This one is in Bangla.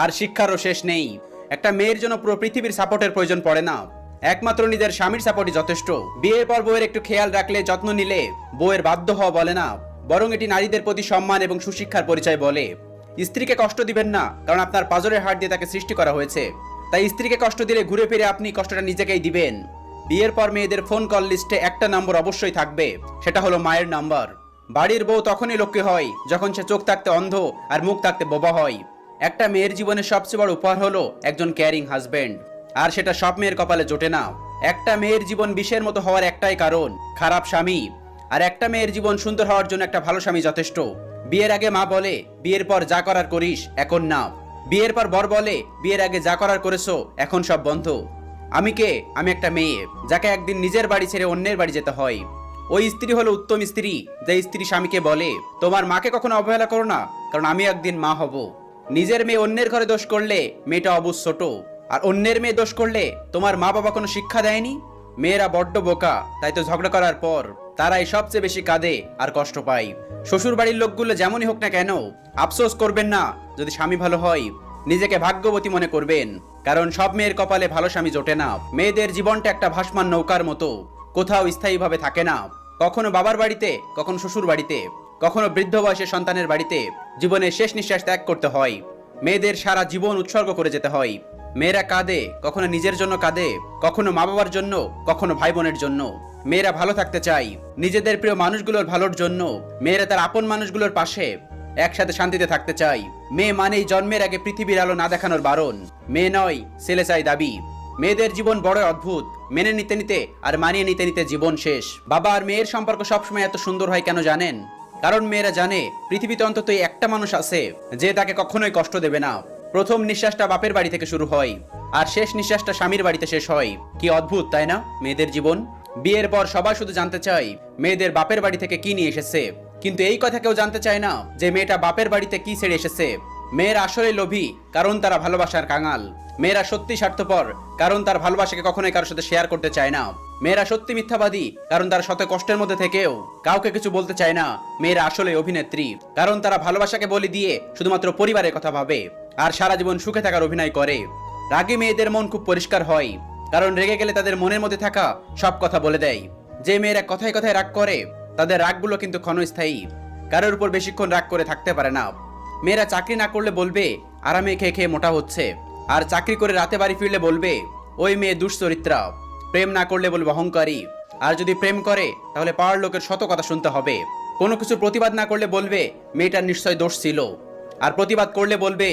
আর শিক্ষারও শেষ নেই। একটা মেয়ের জন্য পুরো পৃথিবীর সাপোর্টের প্রয়োজন পড়ে না, একমাত্র নিজের স্বামীর সাপোর্টই যথেষ্ট। বিয়ের পর বউয়ের একটু খেয়াল রাখলে, যত্ন নিলে বউয়ের বাধ্য হওয়া বলে না, বরং এটি নারীদের প্রতি সম্মান এবং সুশিক্ষার পরিচয় বলে। স্ত্রীকে কষ্ট দিবেন না, কারণ আপনার পাঁজরের হাড় দিয়ে তাকে সৃষ্টি করা হয়েছে। তাই স্ত্রীকে কষ্ট দিলে ঘুরে ফিরে আপনি কষ্টটা নিজেকেই দিবেন। বিয়ের পর মেয়েদের ফোন কল লিস্টে একটা নম্বর অবশ্যই থাকবে, সেটা হলো মায়ের নাম্বার। বাড়ির বউ তখনই লক্ষ্মী হয় যখন সে চোখ থাকতে অন্ধ আর মুখ থাকতে বোবা হয়। একটা মেয়ের জীবনের সবচেয়ে বড় উপহার হলো একজন কেয়ারিং হাজবেন্ড, আর সেটা সব মেয়ের কপালে জোটে না। একটা মেয়ের জীবন বিষের মতো হওয়ার একটাই কারণ, খারাপ স্বামী। আর একটা মেয়ের জীবন সুন্দর হওয়ার জন্য একটা ভালো স্বামী যথেষ্ট। বিয়ের আগে মা বলে, বিয়ের পর যা করার করিস, এখন না। বিয়ের পর বর বলে, বিয়ের আগে যা করার করেছো, এখন সব বন্ধ। আমি কে? আমি একটা মেয়ে, যাকে একদিন নিজের বাড়ি ছেড়ে অন্যের বাড়ি যেতে হয়। ওই স্ত্রী হলো উত্তম স্ত্রী, যে স্ত্রী স্বামীকে বলে, তোমার মাকে কখনো অবহেলা করো না, কারণ আমি একদিন মা হব। নিজের মেয়ে অন্যের ঘরে দোষ করলে মেয়েটা অবুঝ ছোট, আর অন্যের মেয়ে দোষ করলে তোমার মা বাবা কোনো শিক্ষা দেয়নি। মেয়েরা বড্ড বোকা, তাই তো ঝগড়া করার পর তারাই সবচেয়ে বেশি কাঁদে আর কষ্ট পায়। শ্বশুর বাড়ির লোকগুলো যেমনই হোক না কেন, আফসোস করবেন না যদি স্বামী ভালো হয়। নিজেকে ভাগ্যবতী মনে করবেন, কারণ সব মেয়ের কপালে ভালো স্বামী জোটে না। মেয়েদের জীবনটা একটা ভাসমান নৌকার মতো, কোথাও স্থায়ীভাবে থাকে না। কখনো বাবার বাড়িতে, কখনো শ্বশুর বাড়িতে, কখনো বৃদ্ধ বয়সের সন্তানের বাড়িতে জীবনের শেষ নিঃশ্বাস ত্যাগ করতে হয়। মেয়েদের সারা জীবন উৎসর্গ করে যেতে হয়। মেয়েরা কাঁদে, কখনো নিজের জন্য কাঁদে, কখনো মা বাবার জন্য, কখনো ভাই বোনের জন্য। মেয়েরা ভালো থাকতে চায় নিজেদের প্রিয় মানুষগুলোর ভালোর জন্য। মেয়েরা তার আপন মানুষগুলোর পাশে একসাথে শান্তিতে থাকতে চায়। মেয়ে মানেই জন্মের আগে পৃথিবীর আলো না দেখানোর বারণ। মেয়ে নয়, ছেলে চাই দাবি। মেয়েদের জীবন বড় অদ্ভুত, মেনে নিতে নিতে আর মানিয়ে নিতে নিতে জীবন শেষ। বাবা আর মেয়ের সম্পর্ক সবসময় এত সুন্দর হয় কেন জানেন? কারণ মেয়েরা জানে পৃথিবীতে অন্তত একটা মানুষ আছে যে তাকে কখনোই কষ্ট দেবে না। প্রথম নিঃশ্বাসটা বাপের বাড়ি থেকে শুরু হয়, আর শেষ নিঃশ্বাসটা স্বামীর বাড়িতে শেষ হয়। কি অদ্ভুত, তাই না মেয়েদের জীবন? বিয়ের পর সবাই শুধু জানতে চাই মেয়েদের বাপের বাড়ি থেকে কি নিয়ে এসেছে, কিন্তু এই কথা কেউ জানতে চায় না যে মেয়েটা বাপের বাড়িতে কি ছেড়ে এসেছে। মেয়েরা আসলে লোভী, কারণ তারা ভালোবাসার কাঙাল। মেয়েরা সত্যি স্বার্থপর, কারণ তার ভালোবাসাকে কখনোই কারোর সাথে শেয়ার করতে চায় না। মেয়েরা সত্যি মিথ্যাবাদী, কারণ তারা শত কষ্টের মধ্যে থেকেও কাউকে কিছু বলতে চায় না। মেয়েরা আসলে অভিনেত্রী, কারণ তারা ভালোবাসাকে বলি দিয়ে শুধুমাত্র পরিবারের কথা ভাবে আর সারা জীবন সুখে থাকার অভিনয় করে। রাগী মেয়েদের মন খুব পরিষ্কার হয়, কারণ রেগে গেলে তাদের মনের মধ্যে থাকা সব কথা বলে দেয়। যে মেয়েরা কথায় কথায় রাগ করে, তাদের রাগগুলো কিন্তু ক্ষণস্থায়ী, কারোর উপর বেশিক্ষণ রাগ করে থাকতে পারে না। মেয়েরা চাকরি না করলে বলবে আরামে খেয়ে খেয়ে মোটা হচ্ছে, আর চাকরি করে রাতে বাড়ি ফিরলে বলবে ওই মেয়ে দুশ্চরিত্রা। প্রেম না করলে বলবে অহংকারী, আর যদি প্রেম করে তাহলে পাওয়ার লোকের শত কথা শুনতে হবে। কোনো কিছু প্রতিবাদ না করলে বলবে মেয়েটার নিশ্চয় দোষ ছিল, আর প্রতিবাদ করলে বলবে